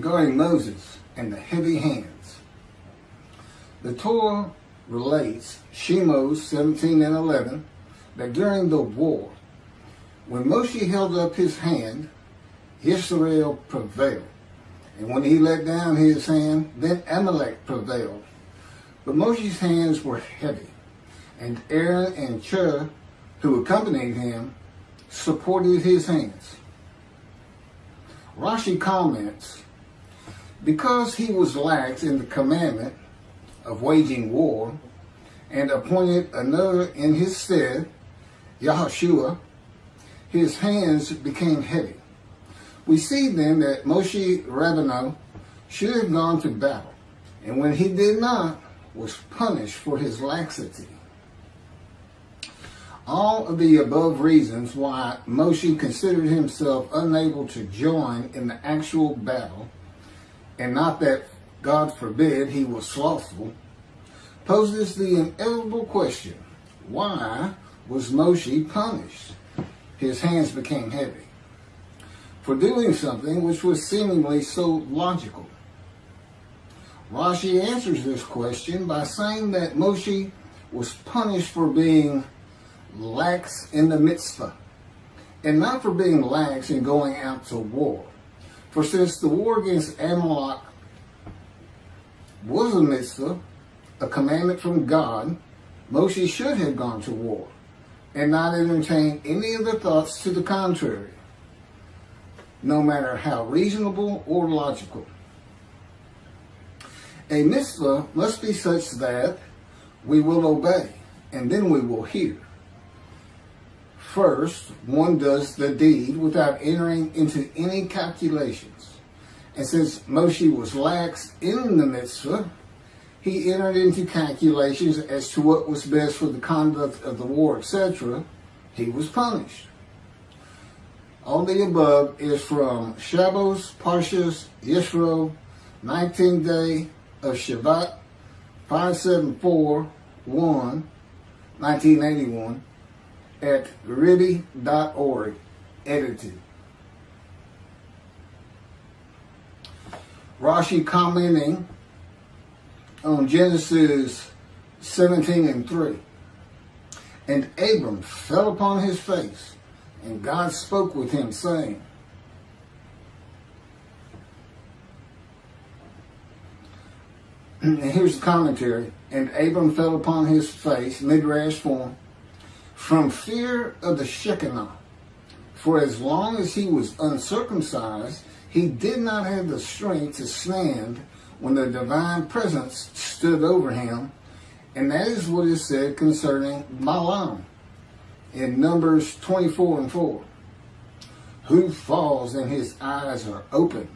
regarding Moses and the heavy hands. The Torah relates, Shemos 17 and 11, that during the war, when Moshe held up his hand, Yisroel prevailed. And when he let down his hand, then Amalek prevailed. But Moshe's hands were heavy, and Aaron and Chur, who accompanied him, supported his hands. Rashi comments, because he was lax in the commandment of waging war, and appointed another in his stead, Yehoshua, his hands became heavy. We see then that Moshe Rabbeinu should have gone to battle, and when he did not, was punished for his laxity. All of the above reasons why Moshe considered himself unable to join in the actual battle, and not that, God forbid, he was slothful, poses the inevitable question, why was Moshe punished? His hands became heavy for doing something which was seemingly so logical. Rashi answers this question by saying that Moshe was punished for being lax in the Mitzvah, and not for being lax in going out to war. For since the war against Amalek was a Mitzvah, a commandment from God, Moshe should have gone to war, and not entertain any of the thoughts to the contrary, no matter how reasonable or logical. A mitzvah must be such that we will obey, and then we will hear. First, one does the deed without entering into any calculations. And since Moshe was lax in the mitzvah, he entered into calculations as to what was best for the conduct of the war, etc. He was punished. All the above is from Shemos, Parshas, Yisroel, 19th day of Shabbat, 574-1, 1981, at Ribby.org, edited. Rashi commenting on Genesis 17 and 3. And Abram fell upon his face, and God spoke with him, saying, and here's the commentary, and Abram fell upon his face, midrash form, from fear of the Shekinah. For as long as he was uncircumcised, he did not have the strength to stand when the divine presence stood over him. And that is what is said concerning Balaam in Numbers 24 and 4. Who falls and his eyes are open.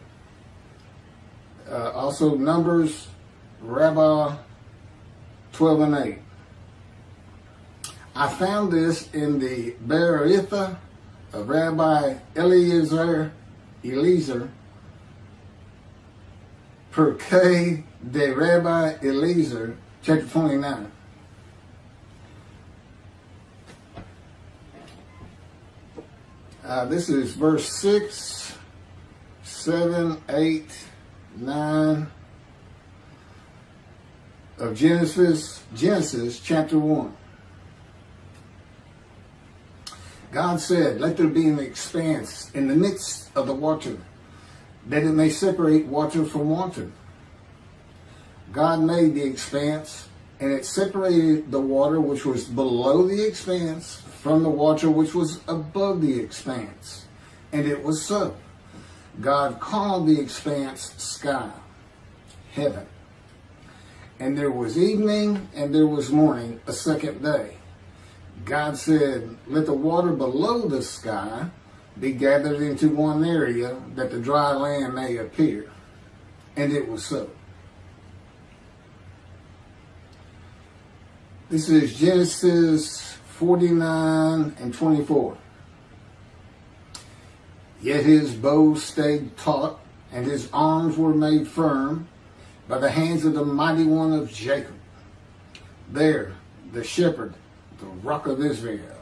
Also Numbers, Rabbi 12 and 8. I found this in the Beritha of Rabbi Eliezer, Perkei de Rabbi Eliezer, chapter 29. This is verse 6, 7, 8, 9 of Genesis chapter 1. God said, let there be an expanse in the midst of the water, that it may separate water from water. God made the expanse, and it separated the water which was below the expanse from the water which was above the expanse. And it was so. God called the expanse sky, heaven. And there was evening and there was morning, a second day. God said, let the water below the sky be gathered into one area, that the dry land may appear. And it was so. This is Genesis 49 and 24. Yet his bow stayed taut, and his arms were made firm by the hands of the mighty one of Jacob. There, the shepherd, the rock of Israel.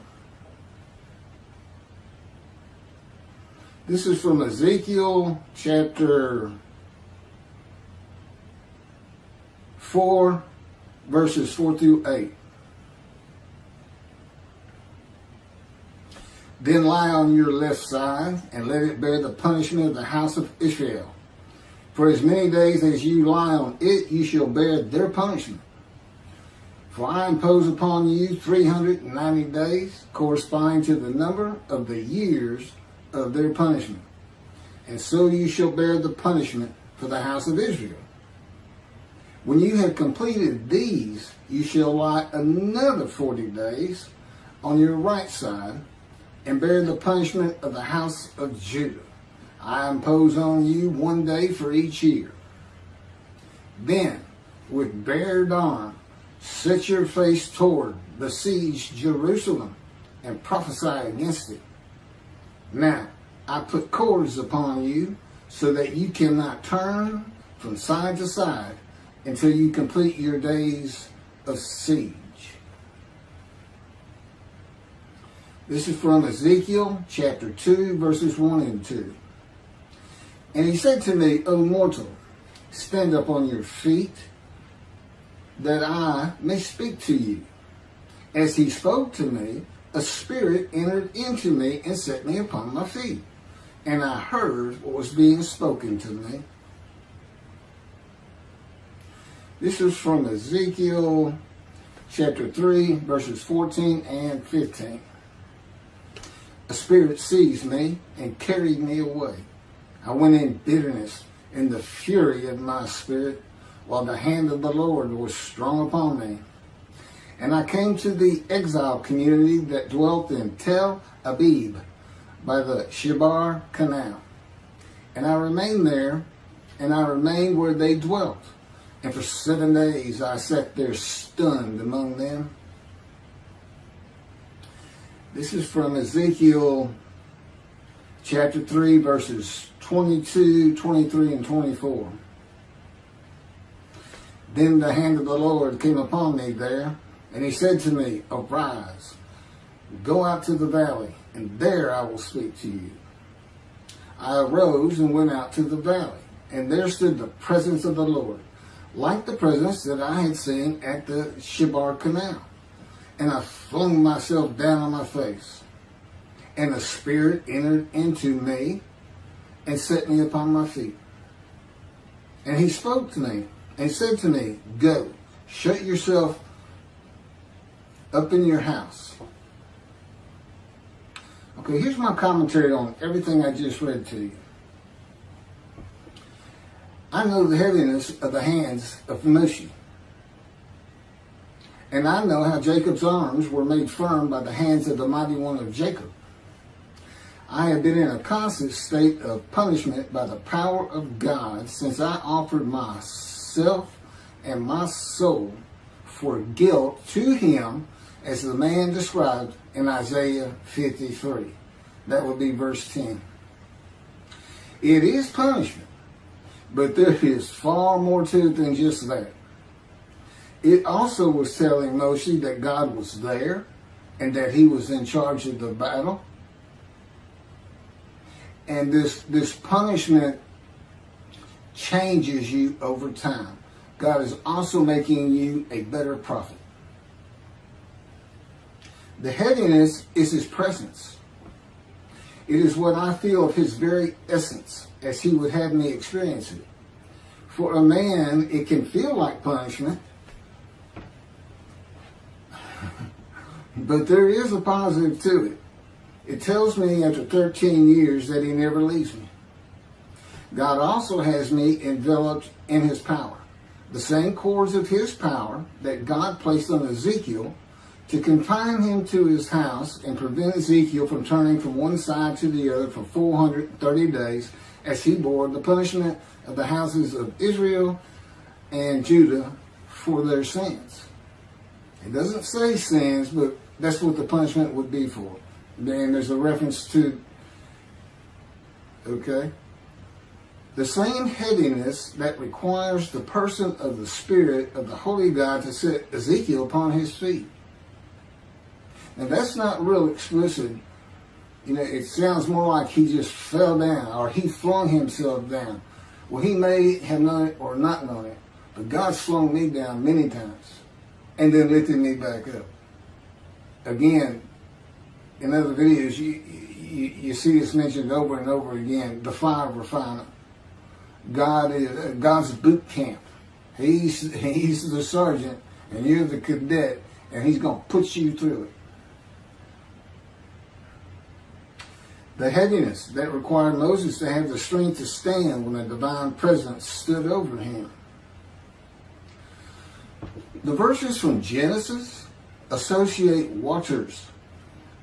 This is from Ezekiel chapter 4, verses 4 through 8. Then lie on your left side, and let it bear the punishment of the house of Israel. For as many days as you lie on it, you shall bear their punishment. For I impose upon you 390 days, corresponding to the number of the years of their punishment. And so you shall bear the punishment for the house of Israel. When you have completed these, you shall lie another 40 days on your right side, and bear the punishment of the house of Judah. I impose on you 1 day for each year. Then, with bared arm, set your face toward besieged Jerusalem, and prophesy against it. Now, I put cords upon you, so that you cannot turn from side to side until you complete your days of siege. This is from Ezekiel chapter 2, verses 1 and 2. And he said to me, O mortal, stand up on your feet, that I may speak to you. As he spoke to me, a spirit entered into me and set me upon my feet. And I heard what was being spoken to me. This is from Ezekiel chapter 3, verses 14 and 15. A spirit seized me and carried me away. I went in bitterness in the fury of my spirit, while the hand of the Lord was strong upon me. And I came to the exile community that dwelt in Tel Abib by the Shebar Canal. And I remained there, and I remained where they dwelt. And for 7 days I sat there stunned among them. This is from Ezekiel chapter 3, verses 22, 23, and 24. Then the hand of the Lord came upon me there, and he said to me, Arise, go out to the valley, and there I will speak to you. I arose and went out to the valley, and there stood the presence of the Lord, like the presence that I had seen at the Shebar Canal. And I flung myself down on my face, and the Spirit entered into me and set me upon my feet. And he spoke to me and said to me, Go, shut yourself up in your house. Okay, here's my commentary on everything I just read to you. I know the heaviness of the hands of Moshe. And I know how Jacob's arms were made firm by the hands of the mighty one of Jacob. I have been in a constant state of punishment by the power of God since I offered myself and my soul for guilt to him, as the man described in Isaiah 53. That would be verse 10. It is punishment, but there is far more to it than just that. It also was telling Moshe that God was there and that he was in charge of the battle. And this punishment changes you over time. God is also making you a better prophet. The heaviness is his presence. It is what I feel of his very essence, as he would have me experience it. For a man, it can feel like punishment, but there is a positive to it. It tells me after 13 years that he never leaves me. God also has me enveloped in his power. The same cords of his power that God placed on Ezekiel to confine him to his house and prevent Ezekiel from turning from one side to the other for 430 days as he bore the punishment of the houses of Israel and Judah for their sins. It doesn't say sins, but that's what the punishment would be for. Then there's a reference to, okay? The same heaviness that requires the person of the Spirit of the Holy God to set Ezekiel upon his feet. And that's not real explicit. You know, it sounds more like he just fell down or he flung himself down. Well, he may have known it or not known it, But God slowed me down many times and then lifted me back up. Again, in other videos, you see this mentioned over and over again, the fire refiner. God's boot camp. He's the sergeant and you're the cadet, and he's going to put you through it. The heaviness that required Moses to have the strength to stand when a divine presence stood over him. The verses from Genesis associate waters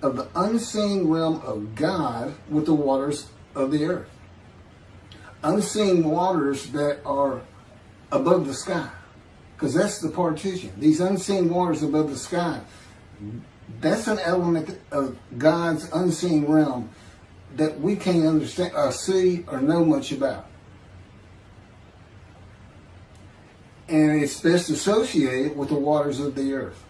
of the unseen realm of God with the waters of the earth. Unseen waters that are above the sky, because that's the partition. These unseen waters above the sky, that's an element of God's unseen realm that we can't understand or see or know much about. And it's best associated with the waters of the earth.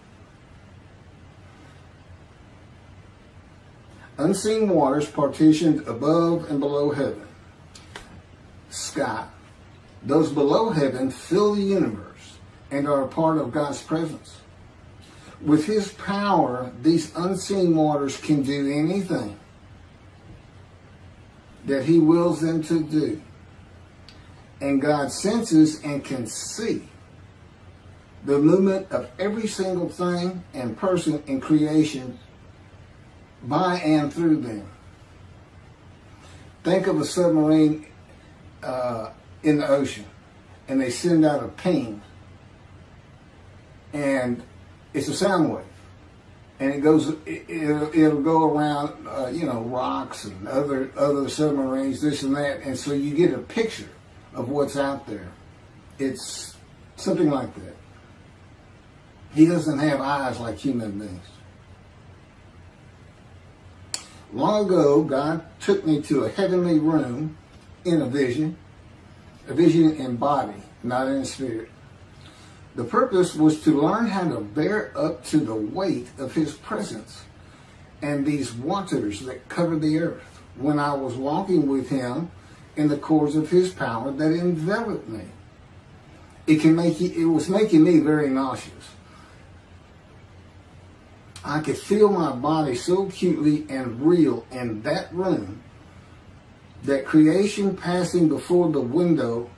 Unseen waters partitioned above and below heaven. Sky. Those below heaven fill the universe and are a part of God's presence. With his power, these unseen waters can do anything that he wills them to do. And God senses and can see the movement of every single thing and person in creation by and through them. Think of a submarine in the ocean, and they send out a ping, and it's a sound wave, and it'll go around rocks and other submarines, this and that, and so you get a picture of what's out there. It's something like that. He doesn't have eyes like human beings. Long ago, God took me to a heavenly room in a vision in body, not in spirit. The purpose was to learn how to bear up to the weight of his presence and these waters that cover the earth when I was walking with him in the cords of his power that enveloped me. It was making me very nauseous. I could feel my body so acutely and real in that room that creation passing before the window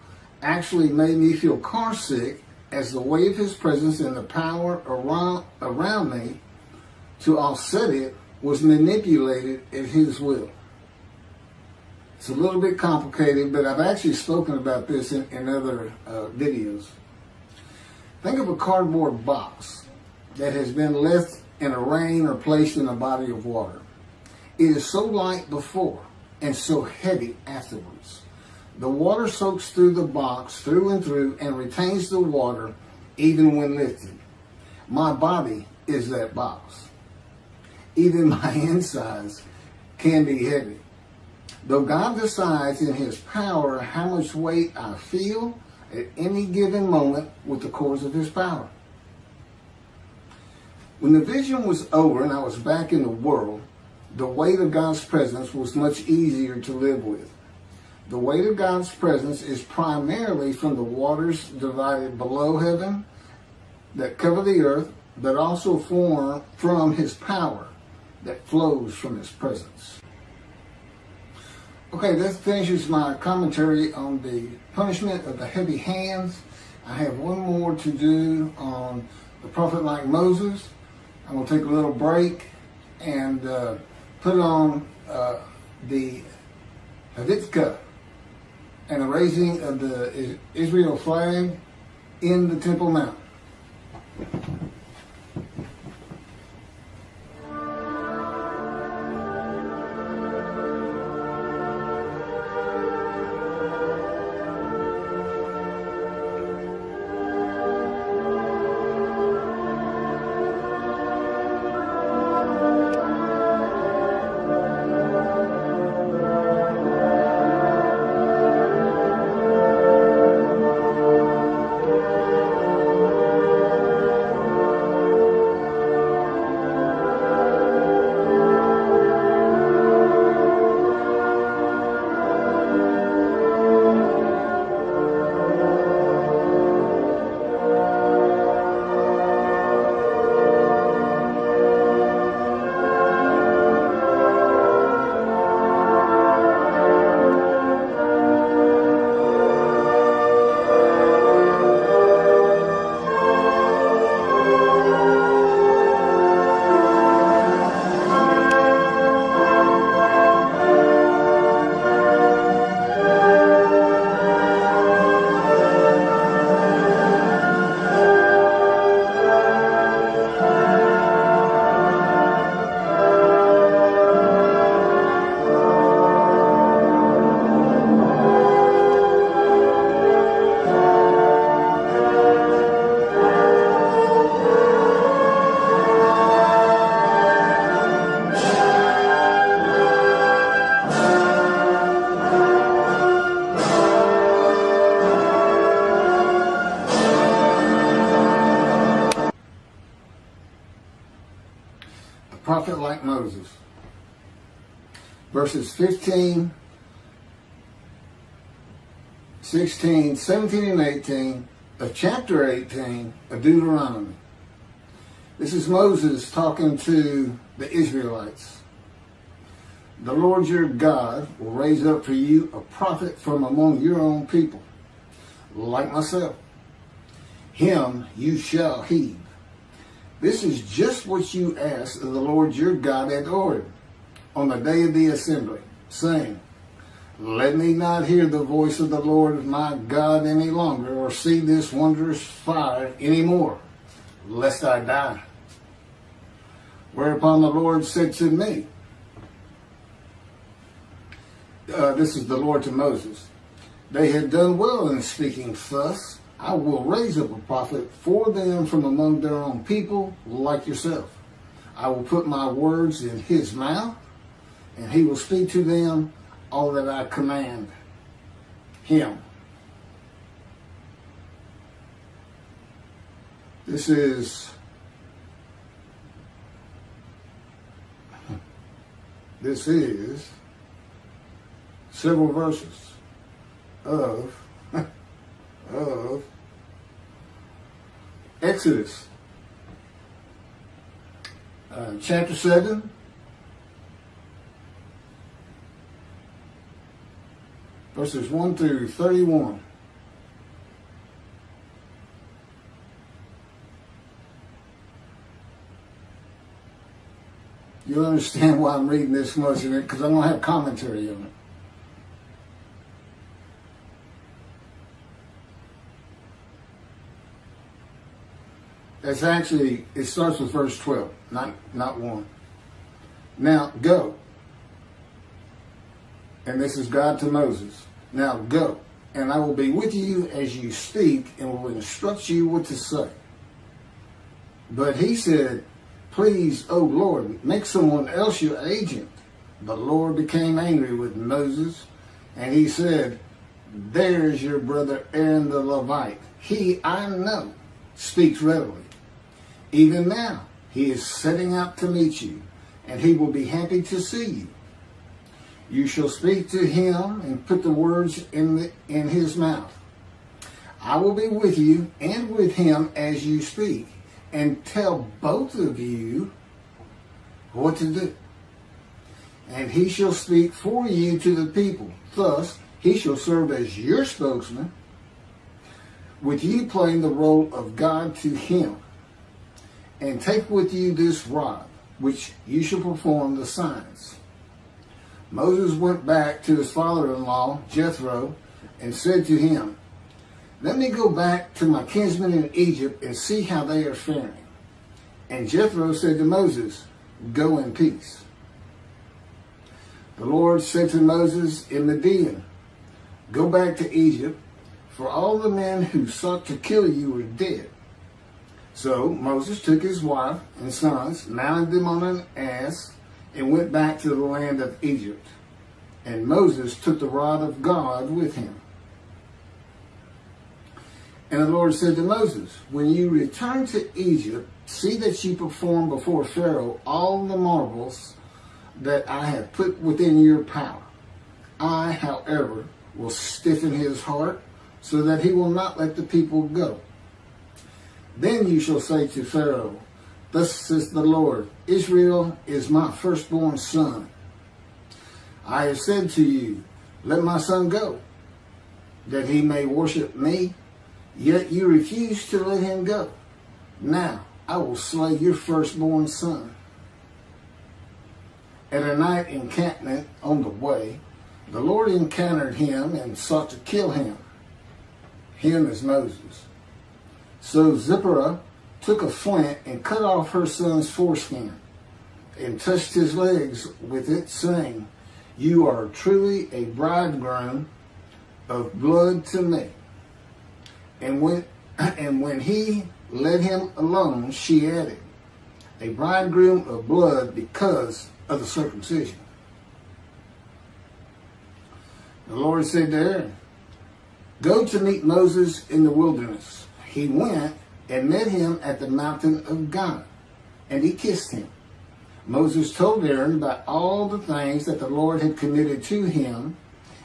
actually made me feel car sick, as the weight of his presence and the power around me to offset it was manipulated at his will. It's a little bit complicated, but I've actually spoken about this in other videos. Think of a cardboard box that has been left in a rain or placed in a body of water. It is so light before and so heavy afterwards. The water soaks through the box through and through and retains the water even when lifted. My body is that box. Even my insides can be heavy. Though God decides in his power how much weight I feel at any given moment with the cords of his power. When the vision was over and I was back in the world, the weight of God's presence was much easier to live with. The weight of God's presence is primarily from the waters divided below heaven that cover the earth, but also from his power that flows from his presence. Okay, that finishes my commentary on the punishment of the heavy hands. I have one more to do on the prophet like Moses. I'm going to take a little break and put on the Havitzka and the raising of the Israel flag in the Temple Mount. prophet like Moses. Verses 15, 16, 17, and 18 of chapter 18 of Deuteronomy. This is Moses talking to the Israelites. The Lord your God will raise up for you a prophet from among your own people, like myself. Him you shall heed. This is just what you asked of the Lord your God at ordered on the day of the assembly, saying, let me not hear the voice of the Lord my God any longer, or see this wondrous fire any more, lest I die. Whereupon the Lord said to me, this is the Lord to Moses, they had done well in speaking thus. I will raise up a prophet for them from among their own people, like yourself. I will put my words in his mouth, and he will speak to them all that I command him. This is several verses of Exodus, chapter 7, verses 1 through 31. You'll understand why I'm reading this much in it, because I'm going to have commentary on it. It's actually, it starts with verse 12, not 1. Now go. And this is God to Moses. Now go, and I will be with you as you speak, and will instruct you what to say. But he said, please, O Lord, make someone else your agent. The Lord became angry with Moses, and he said, there's your brother Aaron the Levite. He, I know, speaks readily. Even now, he is setting out to meet you, and he will be happy to see you. You shall speak to him and put the words in his mouth. I will be with you and with him as you speak, and tell both of you what to do. And he shall speak for you to the people. Thus, he shall serve as your spokesman, with you playing the role of God to him. And take with you this rod, which you shall perform the signs. Moses went back to his father-in-law, Jethro, and said to him, let me go back to my kinsmen in Egypt and see how they are faring. And Jethro said to Moses, go in peace. The Lord said to Moses in Midian, go back to Egypt, for all the men who sought to kill you are dead. So Moses took his wife and sons, mounted them on an ass, and went back to the land of Egypt. And Moses took the rod of God with him. And the Lord said to Moses, when you return to Egypt, see that you perform before Pharaoh all the marvels that I have put within your power. I, however, will stiffen his heart, so that he will not let the people go. Then you shall say to Pharaoh, thus says the Lord, Israel is my firstborn son. I have said to you, let my son go, that he may worship me, yet you refuse to let him go. Now I will slay your firstborn son. At a night encampment on the way, the Lord encountered him and sought to kill him. Him is Moses. So Zipporah took a flint and cut off her son's foreskin and touched his legs with it, saying, you are truly a bridegroom of blood to me. And when he let him alone, she added, a bridegroom of blood because of the circumcision. The Lord said to Aaron, go to meet Moses in the wilderness. He went and met him at the mountain of God, and he kissed him. Moses told Aaron about all the things that the Lord had committed to him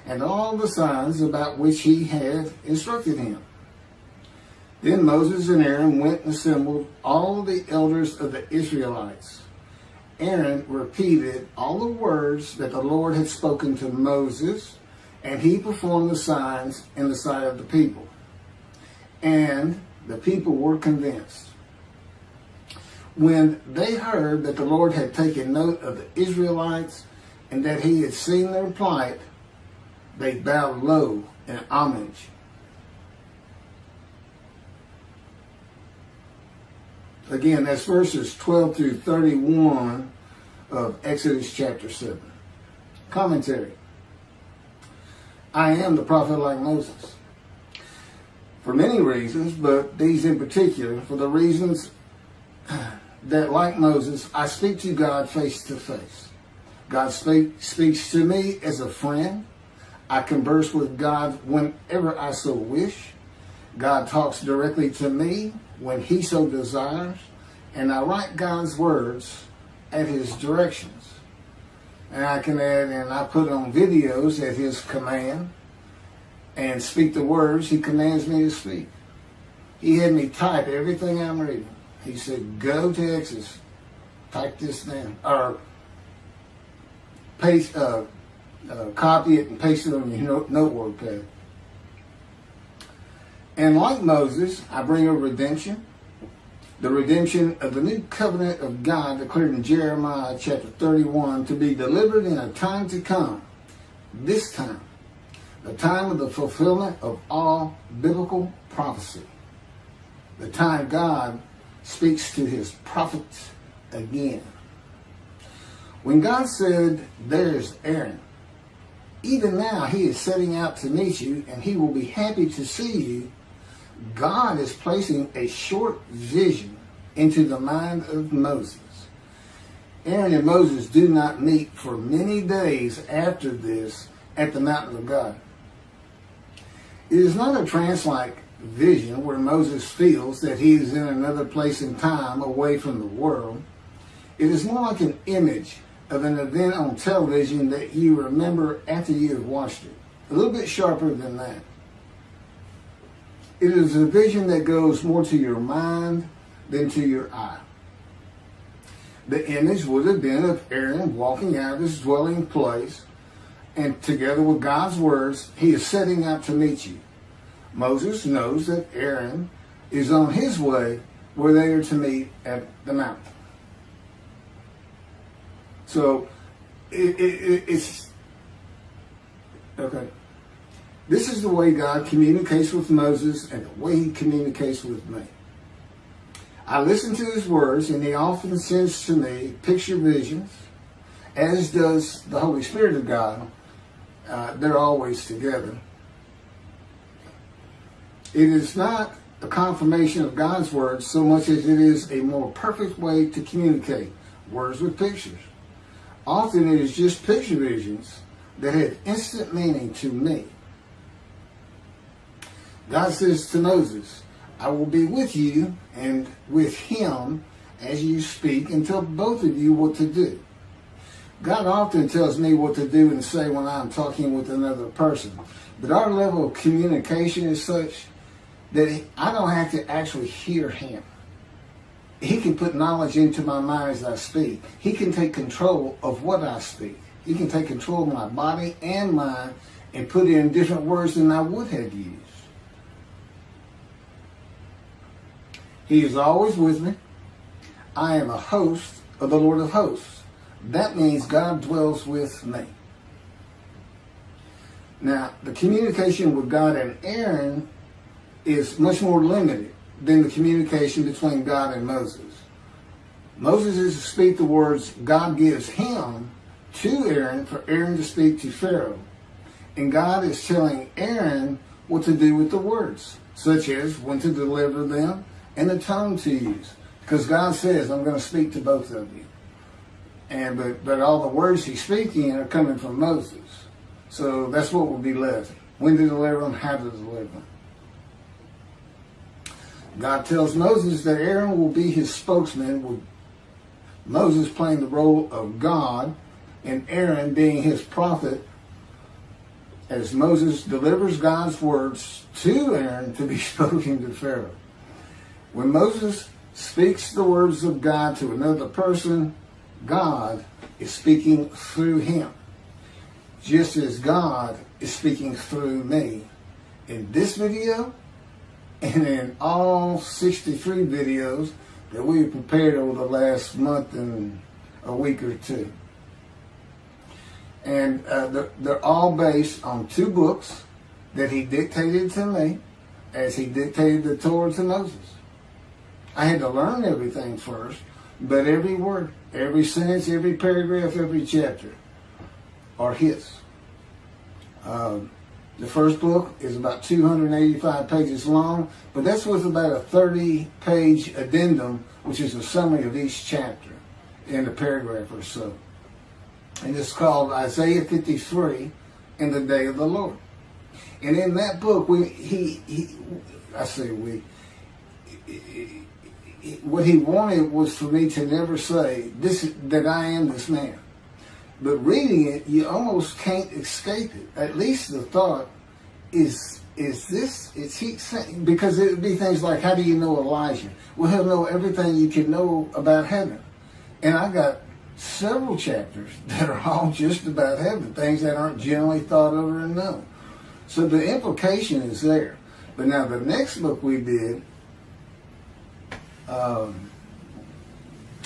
and all the signs about which he had instructed him. Then Moses and Aaron went and assembled all the elders of the Israelites. Aaron repeated all the words that the Lord had spoken to Moses, and he performed the signs in the sight of the people. And the people were convinced. When they heard that the Lord had taken note of the Israelites and that he had seen their plight, they bowed low in homage. Again, that's verses 12 through 31 of Exodus chapter 7. Commentary. I am the prophet like Moses. For many reasons, but these in particular, for the reasons that, like Moses, I speak to God face to face. God speaks to me as a friend. I converse with God whenever I so wish. God talks directly to me when he so desires. And I write God's words at his directions. And I can add, and I put on videos at his command and speak the words he commands me to speak. He had me type everything I'm reading. He said, go to Exodus, type this down, or paste, copy it and paste it on your notebook pad. And like Moses, I bring a redemption, the redemption of the new covenant of God declared in Jeremiah chapter 31 to be delivered in a time to come, this time, the time of the fulfillment of all biblical prophecy, the time God speaks to his prophets again. When God said, there's Aaron, even now he is setting out to meet you and he will be happy to see you, God is placing a short vision into the mind of Moses. Aaron and Moses do not meet for many days after this at the mountain of God. It is not a trance-like vision where Moses feels that he is in another place and time away from the world. It is more like an image of an event on television that you remember after you have watched it. A little bit sharper than that. It is a vision that goes more to your mind than to your eye. The image would have been of Aaron walking out of his dwelling place, and together with God's words, he is setting out to meet you. Moses knows that Aaron is on his way where they are to meet at the mountain. So, it's okay. This is the way God communicates with Moses and the way he communicates with me. I listen to his words, and he often sends to me picture visions, as does the Holy Spirit of God. They're always together. It is not a confirmation of God's words so much as it is a more perfect way to communicate words with pictures. Often it is just picture visions that have instant meaning to me. God says to Moses, I will be with you and with him as you speak and tell both of you what to do. God often tells me what to do and say when I'm talking with another person. But our level of communication is such that I don't have to actually hear him. He can put knowledge into my mind as I speak. He can take control of what I speak. He can take control of my body and mind and put in different words than I would have used. He is always with me. I am a host of the Lord of hosts. That means God dwells with me. Now, the communication with God and Aaron is much more limited than the communication between God and Moses. Moses is to speak the words God gives him to Aaron for Aaron to speak to Pharaoh. And God is telling Aaron what to do with the words, such as when to deliver them and the tone to use. Because God says, I'm going to speak to both of you. But all the words he's speaking are coming from Moses. So that's what will be left. When to deliver them, how to deliver them. God tells Moses that Aaron will be his spokesman Moses playing the role of God and Aaron being his prophet, as Moses delivers God's words to Aaron to be spoken to Pharaoh. When Moses speaks the words of God to another person, God is speaking through him, just as God is speaking through me in this video and in all 63 videos that we prepared over the last month and a week or two. And they're all based on 2 books that he dictated to me as he dictated the Torah to Moses. I had to learn everything first, but every word, every sentence, every paragraph, every chapter are his. The first book is about 285 pages long, but that's with about a 30-page addendum, which is a summary of each chapter in a paragraph or so. And it's called Isaiah 53 in the Day of the Lord. And in that book, what he wanted was for me to never say that I am this man. But reading it, you almost can't escape it. At least the thought is he saying, because it would be things like, how do you know Elijah? Well, he'll know everything you can know about heaven. And I got several chapters that are all just about heaven, things that aren't generally thought of or known. So the implication is there. But now the next book we did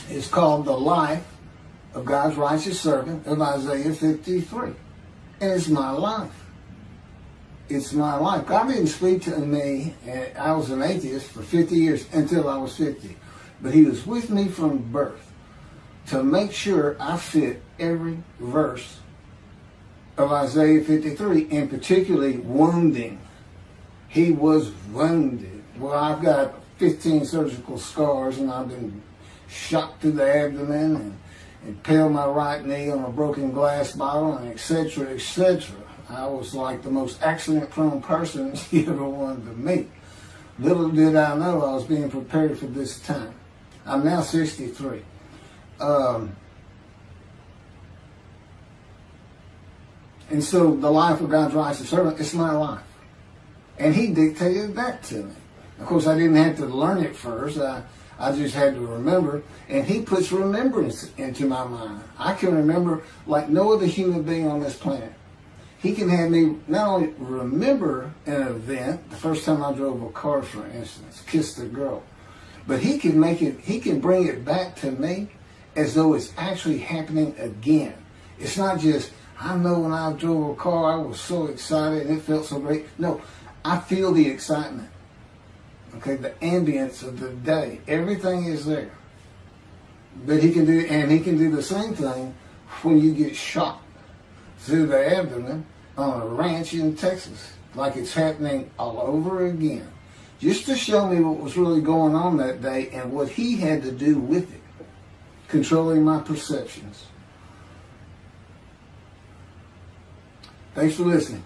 is called The Life of God's Righteous Servant of Isaiah 53. And it's my life. It's my life. God didn't speak to me, and I was an atheist for 50 years until I was 50. But he was with me from birth to make sure I fit every verse of Isaiah 53, and particularly wounding. He was wounded. Well, I've got 15 surgical scars, and I've been shot through the abdomen and impaled my right knee on a broken glass bottle, and etc., etc. I was like the most accident-prone person you ever wanted to meet. Little did I know I was being prepared for this time. I'm now 63. And so the life of God's righteous servant, it's my life. And he dictated that to me. Of course, I didn't have to learn it first. I just had to remember. And he puts remembrance into my mind. I can remember like no other human being on this planet. He can have me not only remember an event, the first time I drove a car, for instance, kissed a girl, but he can bring it back to me as though it's actually happening again. It's not just, I know when I drove a car, I was so excited and it felt so great. No, I feel the excitement. Okay, the ambience of the day. Everything is there. But he can do the same thing when you get shot through the abdomen on a ranch in Texas, like it's happening all over again. Just to show me what was really going on that day and what he had to do with it, controlling my perceptions. Thanks for listening.